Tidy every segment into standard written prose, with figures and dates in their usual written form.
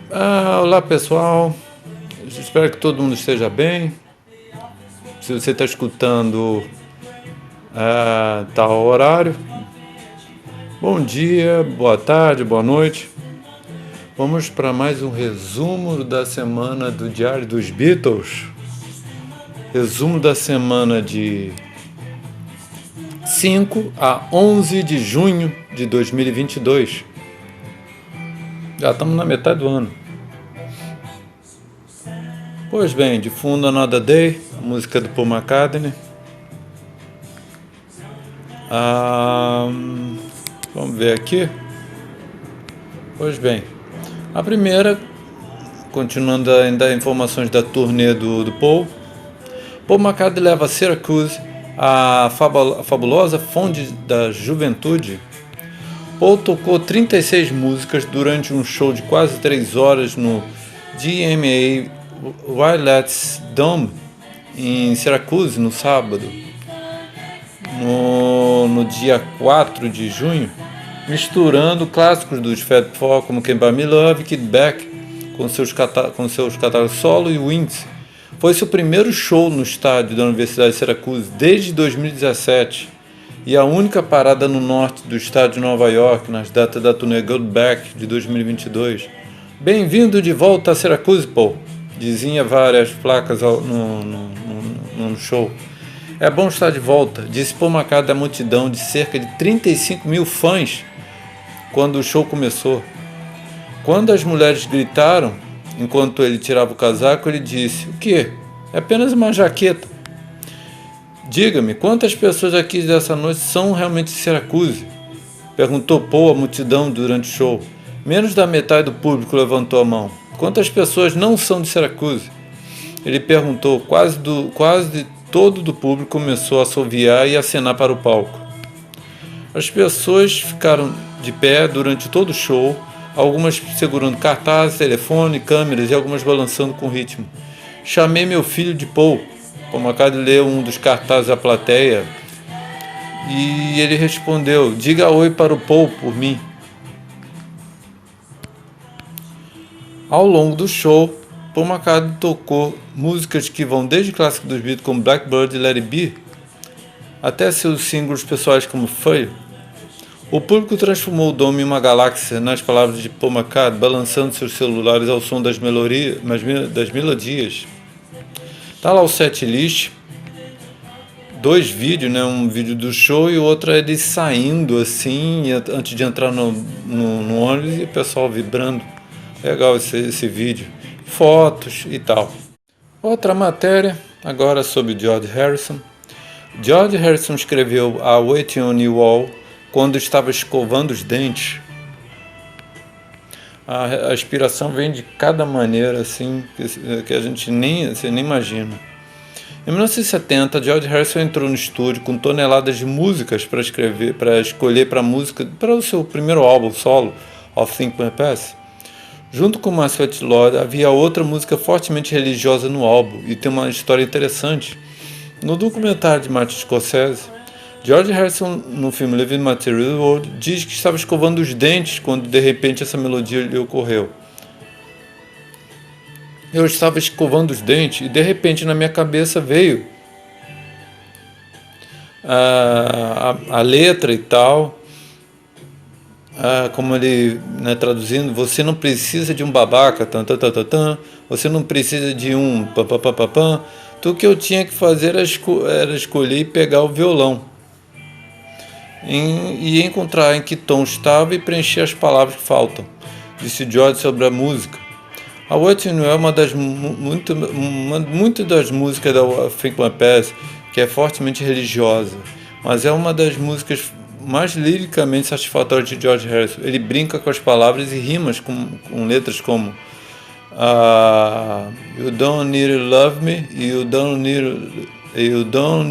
Olá pessoal, espero que todo mundo esteja bem. Se você está escutando tal horário, bom dia, boa tarde, boa noite. Vamos para mais um resumo da semana do Diário dos Beatles. Resumo da semana de 5 a 11 de junho de 2022. Já estamos na metade do ano. Pois bem, de fundo Another Day, a música do Paul McCartney. Vamos ver aqui. Pois bem, a primeira, continuando ainda informações da turnê do Paul. Paul McCartney leva Syracuse, a fabulosa fonte da juventude. Paul tocou 36 músicas durante um show de quase 3 horas no GMA Wireless Dome em Syracuse no sábado, no dia 4 de junho, misturando clássicos dos Fab Four como Can't Buy Me Love e Kid Beck com seus catálogos solo e Wings. Foi seu primeiro show no estádio da Universidade de Syracuse desde 2017 e a única parada no norte do estado de Nova York nas datas da turnê Gold Back de 2022. Bem-vindo de volta a Syracuse, Paul, dizia várias placas no show. É bom estar de volta, disse Paul McCartney à multidão de cerca de 35 mil fãs quando o show começou. Quando as mulheres gritaram, enquanto ele tirava o casaco, ele disse: "O quê? É apenas uma jaqueta." "Diga-me, quantas pessoas aqui dessa noite são realmente de Syracuse?" perguntou Paul à multidão durante o show. Menos da metade do público levantou a mão. "Quantas pessoas não são de Syracuse?" ele perguntou. Quase todo do público começou a assoviar e acenar para o palco. As pessoas ficaram de pé durante todo o show, algumas segurando cartazes, telefone, câmeras e algumas balançando com ritmo. "Chamei meu filho de Paul." Paul McCartney leu um dos cartazes à plateia e ele respondeu: "Diga oi para o Paul por mim." Ao longo do show, Paul McCartney tocou músicas que vão desde clássicos dos Beatles como Blackbird e Let It Be até seus singles pessoais como Fire. O público transformou o dome em uma galáxia, nas palavras de Paul McCartney, balançando seus celulares ao som das melodias. Tá lá o setlist, 2 vídeos, né? Um vídeo do show e o outro é ele saindo assim, antes de entrar no ônibus, e o pessoal vibrando. Legal esse vídeo. Fotos e tal. Outra matéria, agora sobre George Harrison. George Harrison escreveu a Waiting on You All quando estava escovando os dentes. A inspiração vem de cada maneira assim que a gente nem imagina. Em 1970, George Harrison entrou no estúdio com toneladas de músicas para escolher para música para o seu primeiro álbum solo, Of Think My Past. Junto com My Sweet Lord, havia outra música fortemente religiosa no álbum e tem uma história interessante. No documentário de Martin Scorsese, George Harrison, no filme Living Material World, diz que estava escovando os dentes quando de repente essa melodia lhe ocorreu. "Eu estava escovando os dentes e de repente na minha cabeça veio a letra e tal." Como ele, né, traduzindo: "Você não precisa de um babaca, você não precisa de um pam. Tudo que eu tinha que fazer era escolher e pegar o violão e encontrar em que tom estava e preencher as palavras que faltam", disse George sobre a música. A Waiting é uma das muitas das músicas da Think My Past, que é fortemente religiosa, mas é uma das músicas mais liricamente satisfatórias de George Harrison. Ele brinca com as palavras e rimas com letras como "You don't need to love me, you don't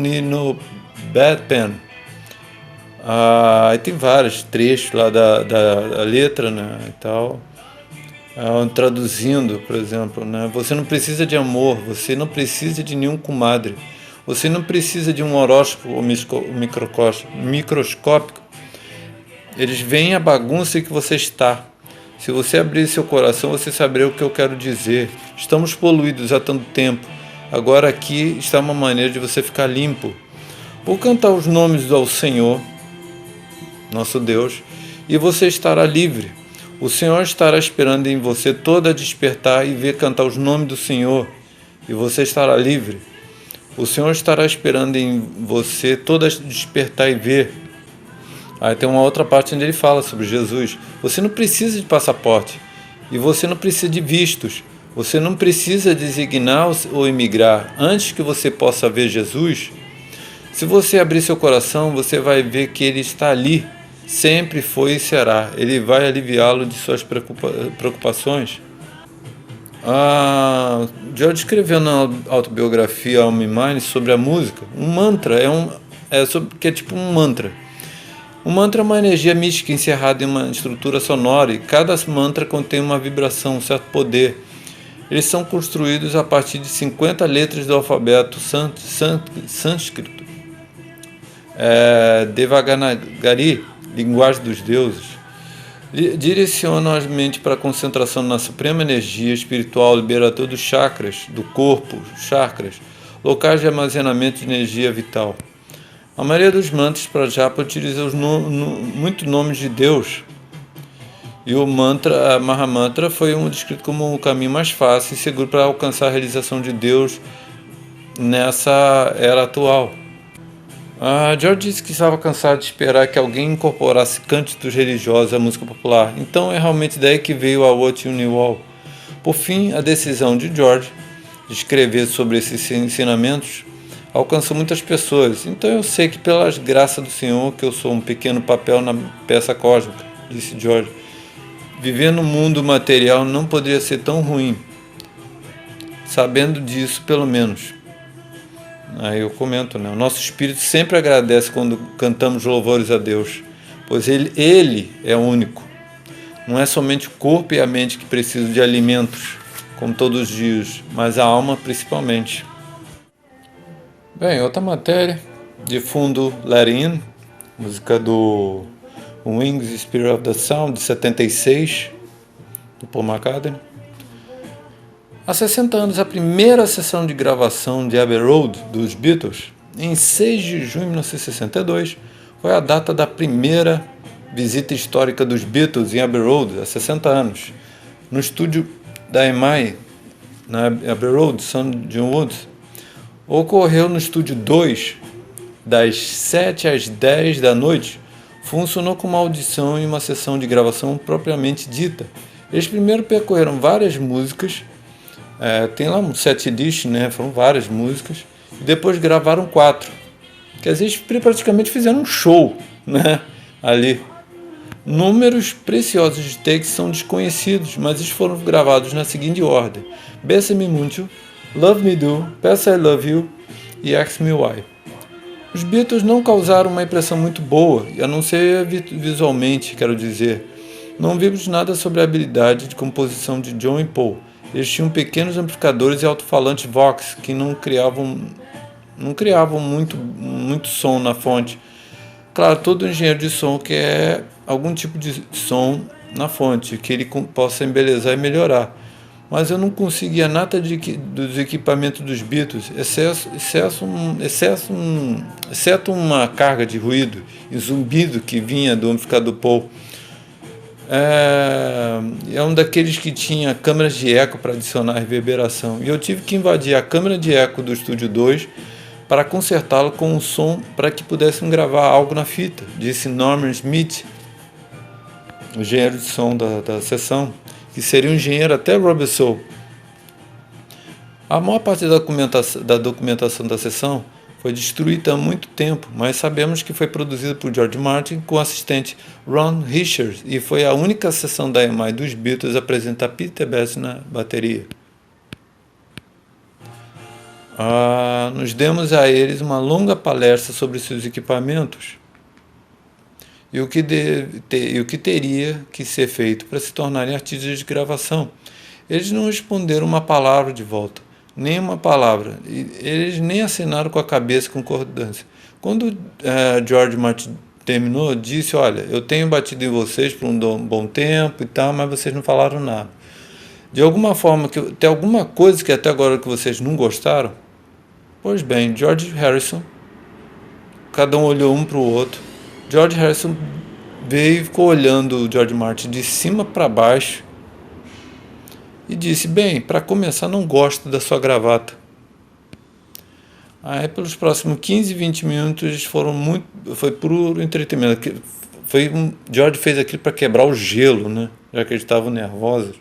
need no bad pen." Aí tem vários trechos lá da letra, né, e tal. Traduzindo, por exemplo, né? "Você não precisa de amor, você não precisa de nenhum comadre, você não precisa de um horóscopo microscópico. Eles veem a bagunça em que você está. Se você abrir seu coração, você saberá o que eu quero dizer. Estamos poluídos há tanto tempo. Agora aqui está uma maneira de você ficar limpo. Vou cantar os nomes ao Senhor, nosso Deus, e você estará livre. O Senhor estará esperando em você toda despertar e ver cantar os nomes do Senhor, e você estará livre. O Senhor estará esperando em você toda despertar e ver. Aí tem uma outra parte onde ele fala sobre Jesus. Você não precisa de passaporte, e você não precisa de vistos. Você não precisa designar ou emigrar. Antes que você possa ver Jesus, se você abrir seu coração, você vai ver que Ele está ali. Sempre foi e será. Ele vai aliviá-lo de suas preocupações. George escreveu na autobiografia Alma e Mind sobre a música. Um mantra que é tipo um mantra. Um mantra é uma energia mística encerrada em uma estrutura sonora, e cada mantra contém uma vibração, um certo poder. Eles são construídos a partir de 50 letras do alfabeto sânscrito. Devanagari, linguagem dos deuses, direcionam a mente para a concentração na suprema energia espiritual liberadora dos chakras, do corpo, chakras, locais de armazenamento de energia vital. A maioria dos mantras para japa utiliza muitos nomes de Deus, e o mantra, Mahamantra, foi descrito como um caminho mais fácil e seguro para alcançar a realização de Deus nessa era atual. George disse que estava cansado de esperar que alguém incorporasse cânticos religiosos à música popular. Então é realmente daí que veio a What You Knew All. Por fim, a decisão de George de escrever sobre esses ensinamentos alcançou muitas pessoas. Então eu sei que pelas graças do Senhor que eu sou um pequeno papel na peça cósmica, disse George. Viver no mundo material não poderia ser tão ruim. Sabendo disso, pelo menos. Aí eu comento, né? O nosso espírito sempre agradece quando cantamos louvores a Deus, pois Ele é único. Não é somente o corpo e a mente que precisam de alimentos, como todos os dias, mas a alma principalmente. Bem, outra matéria, de fundo, Let In, música do Wings, Spirit of the Sound, de 76, do Paul McCartney. Há 60 anos, a primeira sessão de gravação de Abbey Road dos Beatles, em 6 de junho de 1962, foi a data da primeira visita histórica dos Beatles em Abbey Road, há 60 anos, no estúdio da EMI, na Abbey Road, St. John Wood. Ocorreu no estúdio 2, das 7 às 10 da noite. Funcionou como uma audição e uma sessão de gravação propriamente dita. Eles primeiro percorreram várias músicas, tem lá um set list, né? Foram várias músicas, e depois gravaram 4. Quer dizer, eles praticamente fizeram um show, né? Ali. Números preciosos de takes são desconhecidos, mas eles foram gravados na seguinte ordem: Bésame Muito, Love Me Do, Pass I Love You e Ask Me Why. Os Beatles não causaram uma impressão muito boa, a não ser visualmente, quero dizer. Não vimos nada sobre a habilidade de composição de John e Paul. Eles tinham pequenos amplificadores e alto-falantes Vox que não criavam muito som na fonte. Claro, todo engenheiro de som quer algum tipo de som na fonte, que ele possa embelezar e melhorar. Mas eu não conseguia nada dos equipamentos dos Beatles, exceto uma carga de ruído e zumbido que vinha do amplificador Paul. É um daqueles que tinha câmeras de eco para adicionar reverberação, e eu tive que invadir a câmera de eco do estúdio 2 para consertá-lo com um som para que pudessem gravar algo na fita, disse Norman Smith, o engenheiro de som da sessão, que seria um engenheiro até Robert Soul. A maior parte da documentação da sessão foi destruída há muito tempo, mas sabemos que foi produzida por George Martin com o assistente Ron Richards, e foi a única sessão da EMI dos Beatles a apresentar Peter Best na bateria. Nos demos a eles uma longa palestra sobre seus equipamentos e o que teria que ser feito para se tornarem artistas de gravação. Eles não responderam uma palavra de volta, nem uma palavra, e eles nem assinaram com a cabeça com concordância. Quando George Martin terminou, disse: olha, eu tenho batido em vocês por um bom tempo e tal, mas vocês não falaram nada. De alguma forma, tem alguma coisa que até agora que vocês não gostaram? Pois bem, George Harrison, cada um olhou um para o outro. George Harrison veio e ficou olhando o George Martin de cima para baixo e disse: bem, para começar, não gosto da sua gravata. Aí, pelos próximos 15, 20 minutos, foi puro entretenimento. George fez aquilo para quebrar o gelo, né? Já que eles estavam nervosos.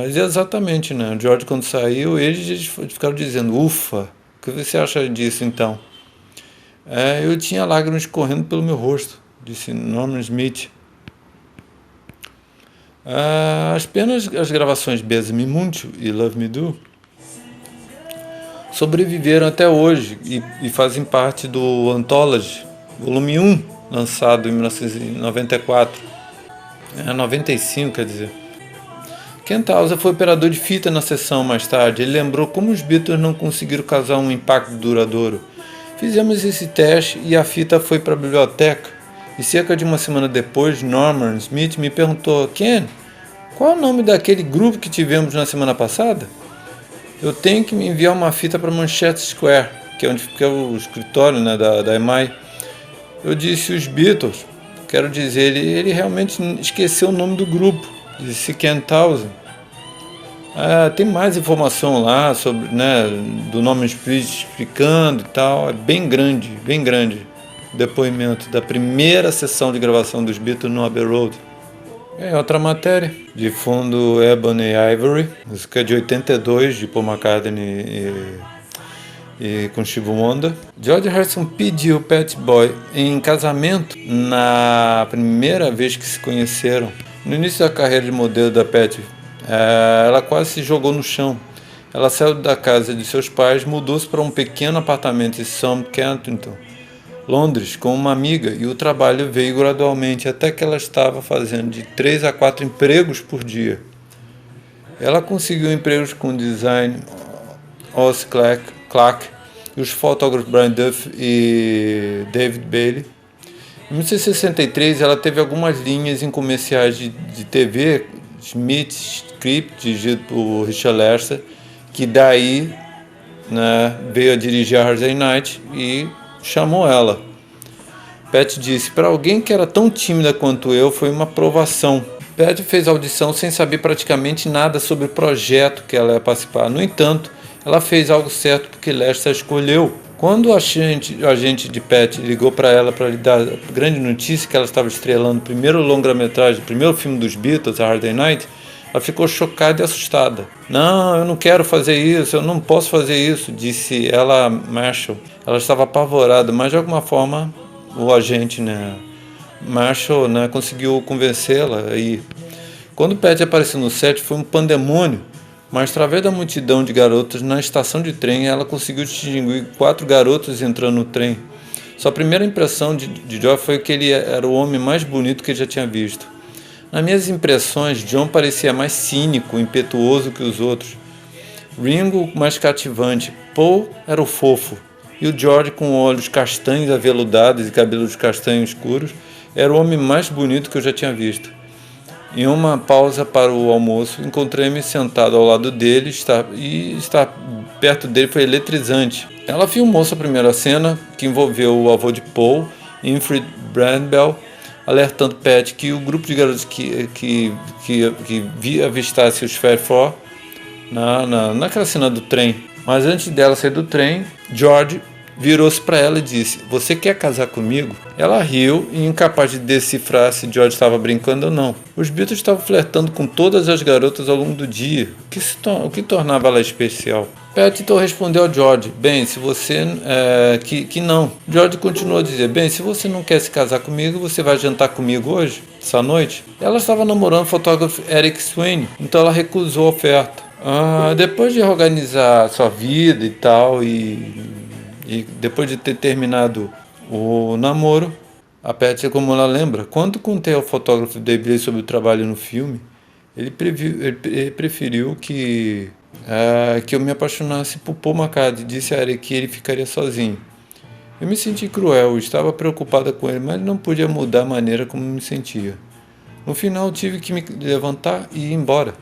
Exatamente, né? O George, quando saiu, eles ficaram dizendo: ufa, o que você acha disso então? Eu tinha lágrimas correndo pelo meu rosto, disse Norman Smith. Apenas as gravações Besame Muito e Love Me Do sobreviveram até hoje e fazem parte do Anthology, volume 1, lançado em 1994. 95, quer dizer. Ken Towser foi operador de fita na sessão mais tarde. Ele lembrou como os Beatles não conseguiram causar um impacto duradouro. Fizemos esse teste e a fita foi para a biblioteca. E cerca de uma semana depois, Norman Smith me perguntou: Ken, qual é o nome daquele grupo que tivemos na semana passada? Eu tenho que me enviar uma fita para Manchester Square, que é onde fica o escritório, né, da EMI. Eu disse: os Beatles. Quero dizer, ele realmente esqueceu o nome do grupo. Disse Ken Towser. Tem mais informação lá sobre, né, do nome explicando e tal. É bem grande, bem grande. O depoimento da primeira sessão de gravação dos Beatles no Abbey Road. Outra matéria, de fundo Ebony Ivory, música de 82 de Paul McCartney e com Stevie Wonder. George Harrison pediu Pat Boy em casamento na primeira vez que se conheceram. No início da carreira de modelo da Pat, ela quase se jogou no chão. Ela saiu da casa de seus pais, mudou-se para um pequeno apartamento em South Kensington, Londres, com uma amiga, e o trabalho veio gradualmente até que ela estava fazendo de 3 a 4 empregos por dia. Ela conseguiu empregos com o design Oz Clarke e os fotógrafos Brian Duff e David Bailey. Em 1963, ela teve algumas linhas em comerciais de TV, Smith Script, dirigido por Richard Lester, que daí, né, veio a dirigir a Hard Day's Night e chamou ela. Pat disse: para alguém que era tão tímida quanto eu, foi uma provação. Pat fez a audição sem saber praticamente nada sobre o projeto que ela ia participar. No entanto, ela fez algo certo porque Lester a escolheu. Quando o agente de Pat ligou para ela para lhe dar a grande notícia que ela estava estrelando o primeiro longa-metragem, o primeiro filme dos Beatles, A Hard Day's Night, ela ficou chocada e assustada. Não, eu não quero fazer isso, eu não posso fazer isso, disse ela a Marshall. Ela estava apavorada, mas de alguma forma o agente, né, Marshall, né, conseguiu convencê-la. E quando Pat apareceu no set, foi um pandemônio. Mas através da multidão de garotos na estação de trem, ela conseguiu distinguir 4 garotos entrando no trem. Sua primeira impressão de John foi que ele era o homem mais bonito que ele já tinha visto. Nas minhas impressões, John parecia mais cínico, impetuoso que os outros. Ringo, mais cativante. Paul era o fofo. E o George, com olhos castanhos aveludados e cabelos castanhos escuros, era o homem mais bonito que eu já tinha visto. Em uma pausa para o almoço, encontrei-me sentado ao lado dele e estar perto dele foi eletrizante. Ela filmou sua primeira cena, que envolveu o avô de Paul, Winfried Brandbell, alertando Pat que o grupo de garotos que avistasse os Fairford naquela cena do trem. Mas antes dela sair do trem, George virou-se para ela e disse: você quer casar comigo? Ela riu e, incapaz de decifrar se George estava brincando ou não. Os Beatles estavam flertando com todas as garotas ao longo do dia, o que tornava ela especial. Pat então respondeu ao George: bem, se você... que não. George continuou a dizer: bem, se você não quer se casar comigo, você vai jantar comigo hoje, essa noite? Ela estava namorando o fotógrafo Eric Swain, então ela recusou a oferta. Depois de organizar sua vida e tal, e depois de ter terminado o namoro, a Pat, como ela lembra, quando contei ao fotógrafo David sobre o trabalho no filme, ele preferiu que eu me apaixonasse por Paul McCartney. Disse a Eric que ele ficaria sozinho. Eu me senti cruel, estava preocupada com ele, mas não podia mudar a maneira como me sentia. No final tive que me levantar e ir embora.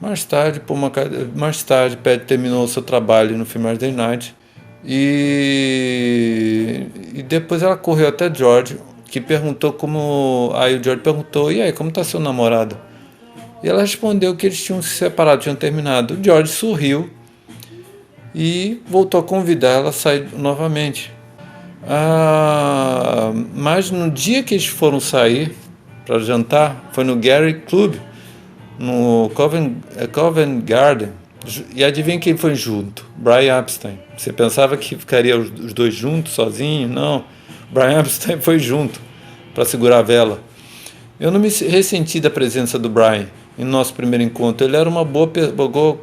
Mais tarde, Pat terminou seu trabalho no Friday Night e depois ela correu até George, que perguntou como... Aí o George perguntou, e aí, como está seu namorado? E ela respondeu que eles tinham se separado, tinham terminado. O George sorriu e voltou a convidar ela a sair novamente. Mas no dia que eles foram sair para jantar, foi no Gary Club, no Covent Garden. E adivinha quem foi junto? Brian Epstein. Você pensava que ficaria os dois juntos, sozinhos? Não. Brian Epstein foi junto para segurar a vela. Eu não me ressenti da presença do Brian em nosso primeiro encontro. Ele era uma boa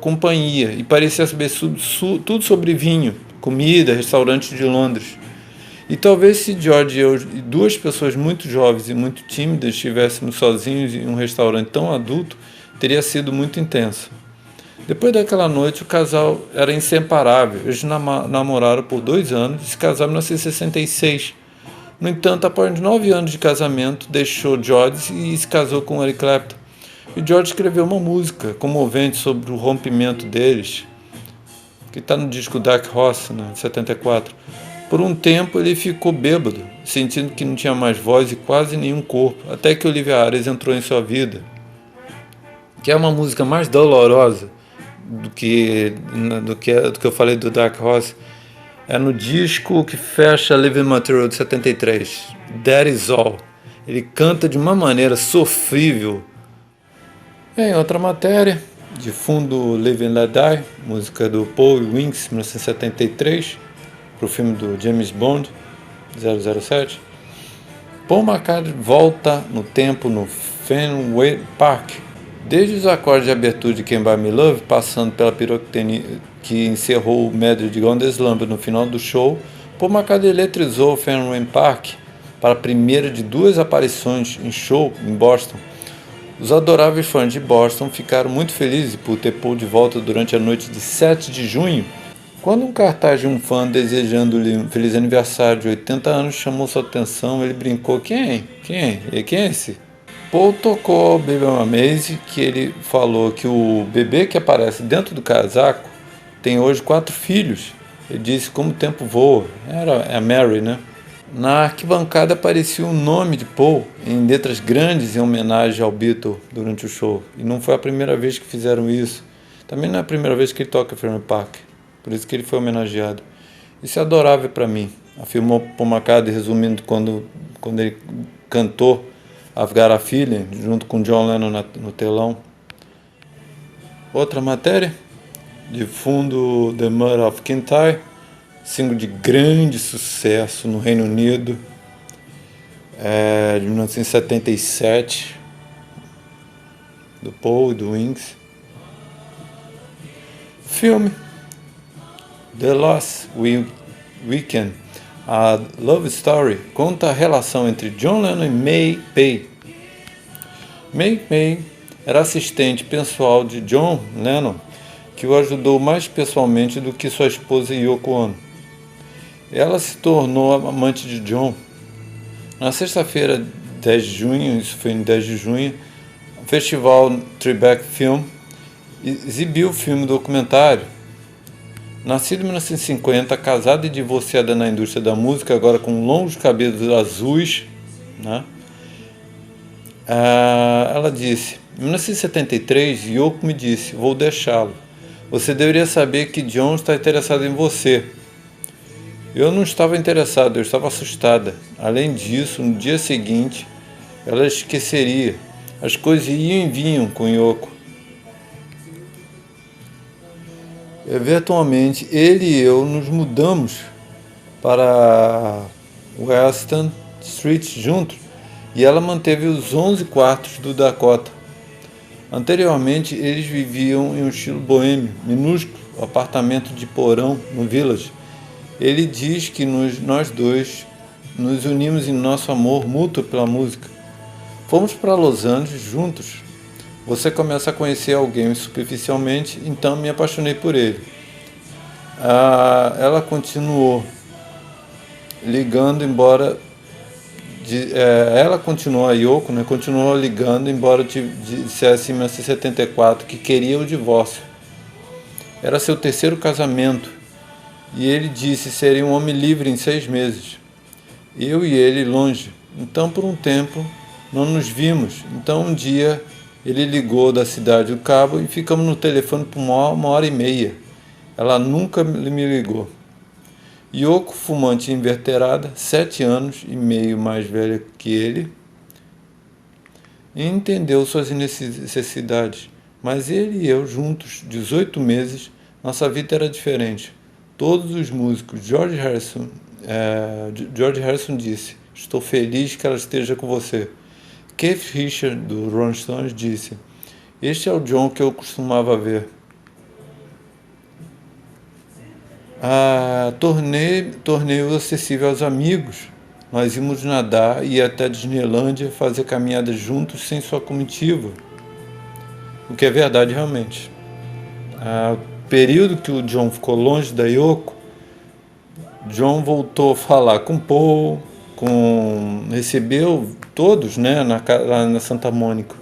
companhia e parecia saber tudo sobre vinho, comida, restaurantes de Londres. E talvez se George e eu, e duas pessoas muito jovens e muito tímidas, estivéssemos sozinhos em um restaurante tão adulto, teria sido muito intenso. Depois daquela noite, o casal era inseparável. Eles namoraram por 2 anos e se casaram em 1966. No entanto, após 9 anos de casamento, deixou George e se casou com Eric Clapton. E George escreveu uma música comovente sobre o rompimento deles, que está no disco Dark Horse, né, de 74. Por um tempo ele ficou bêbado, sentindo que não tinha mais voz e quase nenhum corpo, até que Olivia Arias entrou em sua vida, que é uma música mais dolorosa do que eu falei do Dark Horse. É no disco que fecha Living Material de 73, That Is All. Ele canta de uma maneira sofrível. Em outra matéria, de fundo, Live and Let Die, música do Paul e Wings, 1973, para o filme do James Bond, 007. Paul McCartney volta no tempo no Fenway Park. Desde os acordes de abertura de Can't Buy Me Love, passando pela pirotecnia que encerrou o medley de Gone the Slumber no final do show, Paul McCartney eletrizou o Fenway Park para a primeira de 2 aparições em show em Boston. Os adoráveis fãs de Boston ficaram muito felizes por ter Paul de volta durante a noite de 7 de junho, quando um cartaz de um fã desejando-lhe um feliz aniversário de 80 anos chamou sua atenção. Ele brincou: Quem é esse? Paul tocou Baby I'm Amazing, que ele falou que o bebê que aparece dentro do casaco tem hoje 4 filhos. Ele disse como o tempo voa. Era a Mary, né? Na arquibancada aparecia o nome de Paul em letras grandes em homenagem ao Beatle durante o show. E não foi a primeira vez que fizeram isso. Também não é a primeira vez que ele toca Fenway Park. Por isso que ele foi homenageado. Isso é adorável para mim, afirmou Paul McCartney, resumindo quando ele cantou I've Got a Feeling junto com John Lennon no telão. Outra matéria, de fundo, The Murder of Kintyre, single de grande sucesso no Reino Unido, de 1977, do Paul e do Wings. Filme The Lost Weekend, a Love Story, conta a relação entre John Lennon e May Pei. May Pei era assistente pessoal de John Lennon, que o ajudou mais pessoalmente do que sua esposa Yoko Ono. Ela se tornou amante de John. Na sexta-feira, 10 de junho, isso foi em 10 de junho, o festival Tribeca Film exibiu o filme documentário. Nascido em 1950, casada e divorciada na indústria da música, agora com longos cabelos azuis, né? Ela disse: em 1973, Yoko me disse: vou deixá-lo. Você deveria saber que John está interessado em você. Eu não estava interessado, eu estava assustada. Além disso, no dia seguinte, ela esqueceria. As coisas iam e vinham com Yoko. Eventualmente, ele e eu nos mudamos para Western Street juntos e ela manteve os 11 quartos do Dakota. Anteriormente, eles viviam em um estilo boêmio, minúsculo apartamento de porão no Village. Ele diz que nós dois nos unimos em nosso amor mútuo pela música. Fomos para Los Angeles juntos. Você começa a conhecer alguém superficialmente, então me apaixonei por ele. Ela continuou. ligando, embora ela continuou, a Yoko, né, continuou ligando, embora dissesse em 1974 que queria o divórcio. Era seu terceiro casamento, e ele disse seria um homem livre em 6 meses. Eu e ele longe. Então, por um tempo, não nos vimos. Então, um dia, ele ligou da cidade do Cabo e ficamos no telefone por uma hora e meia. Ela nunca me ligou. Yoko, fumante inveterada, 7 anos e meio mais velha que ele, entendeu suas necessidades, mas ele e eu juntos, 18 meses, nossa vida era diferente. Todos os músicos, George Harrison disse, estou feliz que ela esteja com você. Keith Richards, do Rolling Stones, disse, este é o John que eu costumava ver. Tornei-o acessível aos amigos. Nós íamos nadar e ir até a Disneylândia fazer caminhadas juntos sem sua comitiva. O que é verdade realmente. O período que o John ficou longe da Yoko, John voltou a falar com Paul, recebeu todos, né, lá na Santa Mônica.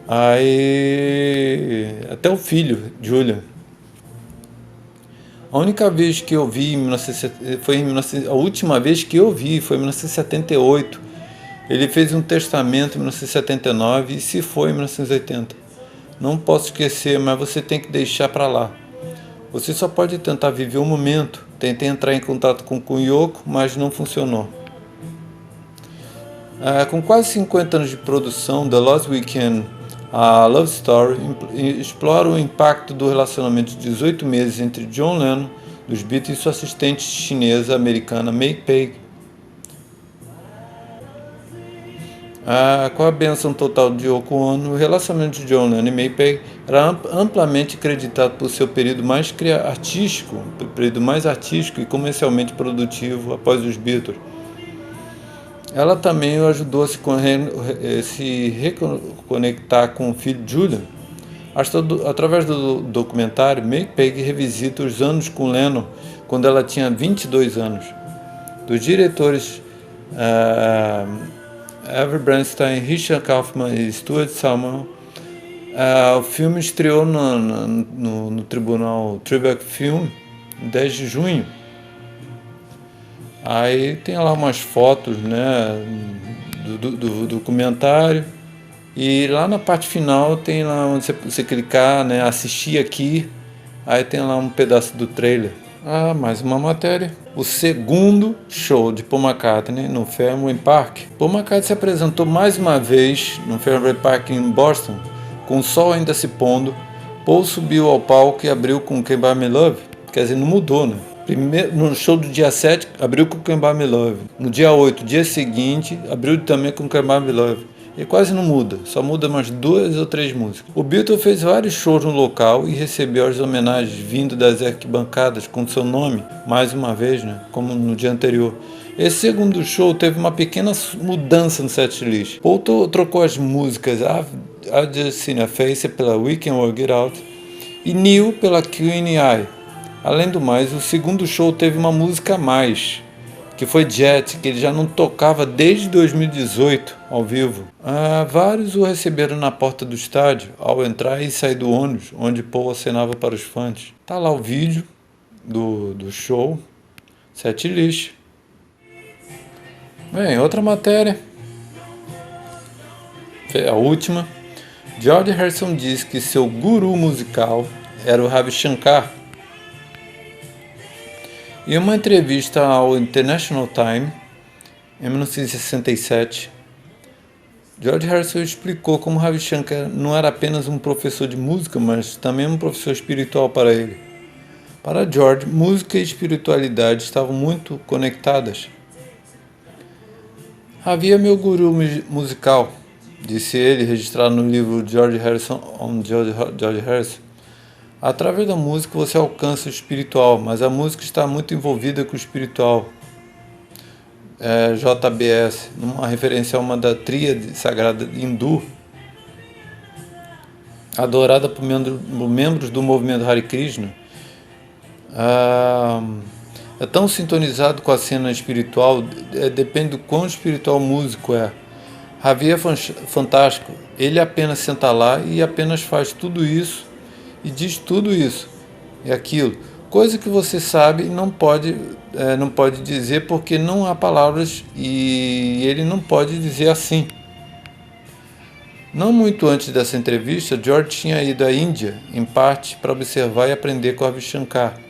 Aí até o filho, Julian. A única vez que eu vi a última vez que eu vi foi em 1978. Ele fez um testamento em 1979 e se foi em 1980. Não posso esquecer, mas você tem que deixar para lá. Você só pode tentar viver o momento. Tentei entrar em contato com Yoko, mas não funcionou. Com quase 50 anos de produção, The Lost Weekend, a Love Story explora o impacto do relacionamento de 18 meses entre John Lennon, dos Beatles, e sua assistente chinesa americana May Pei. Com a bênção total de Yoko Ono, o relacionamento de John Lennon e May Pei era amplamente creditado por seu período mais artístico e comercialmente produtivo após os Beatles. Ela também o ajudou a se reconectar com o filho Julian. Através do documentário, May Pegg revisita os anos com Lennon, quando ela tinha 22 anos. Dos diretores Avery Bernstein, Richard Kaufman e Stuart Salmon, o filme estreou no Tribunal Tribeca Film em 10 de junho. Aí tem lá umas fotos, né, do documentário, e lá na parte final tem lá onde você clicar, né, assistir aqui, aí tem lá um pedaço do trailer. Mais uma matéria. O segundo show de Paul McCartney no Fenway Park. Paul McCartney se apresentou mais uma vez no Fenway Park em Boston, com o sol ainda se pondo. Paul subiu ao palco e abriu com Can't Buy Me Love, quer dizer, não mudou, né? No show do dia 7, abriu com Can't Buy Me Love. No dia 8, dia seguinte, abriu também com Can't Buy Me Love. E quase não muda, só muda umas 2 ou 3 músicas. O Beatle fez vários shows no local e recebeu as homenagens vindo das arquibancadas com seu nome, mais uma vez, né, como no dia anterior. Esse segundo show teve uma pequena mudança no setlist. Paul trocou as músicas I've Just Seen a Face pela We Can Work It Out e Neil pela Queen Eye. Além do mais, o segundo show teve uma música a mais, que foi Jet, que ele já não tocava desde 2018 ao vivo. Vários o receberam na porta do estádio ao entrar e sair do ônibus, onde Paul acenava para os fãs. Tá lá o vídeo do show, setlist. Bem, outra matéria, a última. George Harrison diz que seu guru musical era o Ravi Shankar. Em uma entrevista ao International Times, em 1967, George Harrison explicou como Ravi Shankar não era apenas um professor de música, mas também um professor espiritual para ele. Para George, música e espiritualidade estavam muito conectadas. Havia meu guru musical, disse ele, registrado no livro George Harrison on George Harrison. Através da música você alcança o espiritual, mas a música está muito envolvida com o espiritual. JBS, uma referência a uma da tríade sagrada hindu, adorada por membros do movimento Hare Krishna. É tão sintonizado com a cena espiritual, depende do quão espiritual o músico é. Ravi é fantástico, ele apenas senta lá e apenas faz tudo isso e diz tudo isso e aquilo, coisa que você sabe e não pode dizer porque não há palavras e ele não pode dizer assim. Não muito antes dessa entrevista, George tinha ido à Índia, em parte para observar e aprender com Ravi Shankar.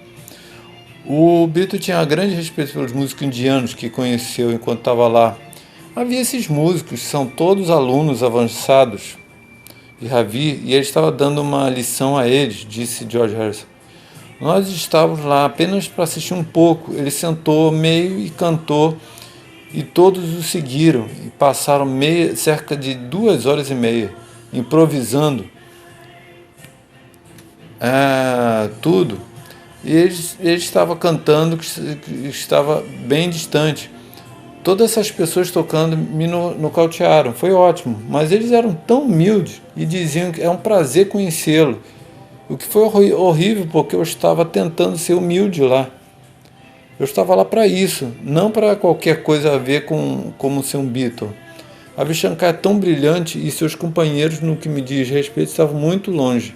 O Beatle tinha grande respeito pelos músicos indianos que conheceu enquanto estava lá. Havia esses músicos, são todos alunos avançados de Ravi, e ele estava dando uma lição a eles, disse George Harrison. Nós estávamos lá apenas para assistir um pouco. Ele sentou meio e cantou, e todos o seguiram, e passaram cerca de 2 horas e meia, improvisando tudo. E ele estava cantando que estava bem distante. Todas essas pessoas tocando me nocautearam, foi ótimo, mas eles eram tão humildes e diziam que é um prazer conhecê-lo, o que foi horrível porque eu estava tentando ser humilde lá. Eu estava lá para isso, não para qualquer coisa a ver com como ser um Beatle. Ravi Shankar é tão brilhante e seus companheiros, no que me diz respeito, estavam muito longe.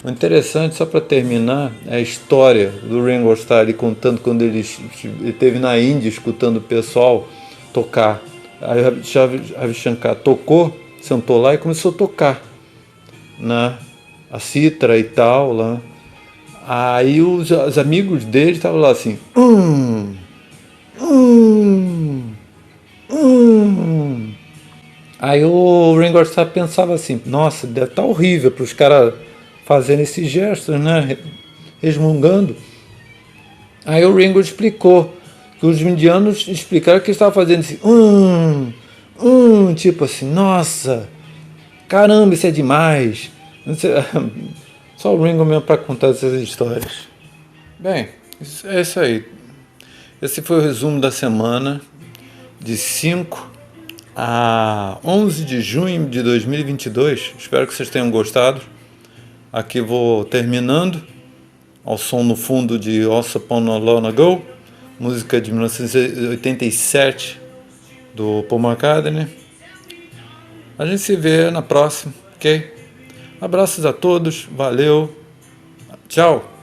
O interessante, só para terminar, é a história do Ringo Starr, ele contando quando ele esteve na Índia escutando o pessoal tocar. Aí o Ravi Shankar tocou, sentou lá e começou a tocar, né? A cítara e tal lá. Aí os amigos dele estavam lá assim, Aí o Ringo Starr pensava assim, nossa, deve estar horrível para os caras fazendo esses gestos, né? Resmungando. Aí o Ringo explicou que os indianos explicaram que ele estava fazendo assim, tipo assim, nossa, caramba, isso é demais. Só o Ringo mesmo para contar essas histórias. Bem, é isso aí. Esse foi o resumo da semana de 5 a 11 de junho de 2022. Espero que vocês tenham gostado. Aqui vou terminando ao som no fundo de Once Upon a Long Ago, música de 1987 do Paul McCartney. A gente se vê na próxima, ok? Abraços a todos, valeu, tchau!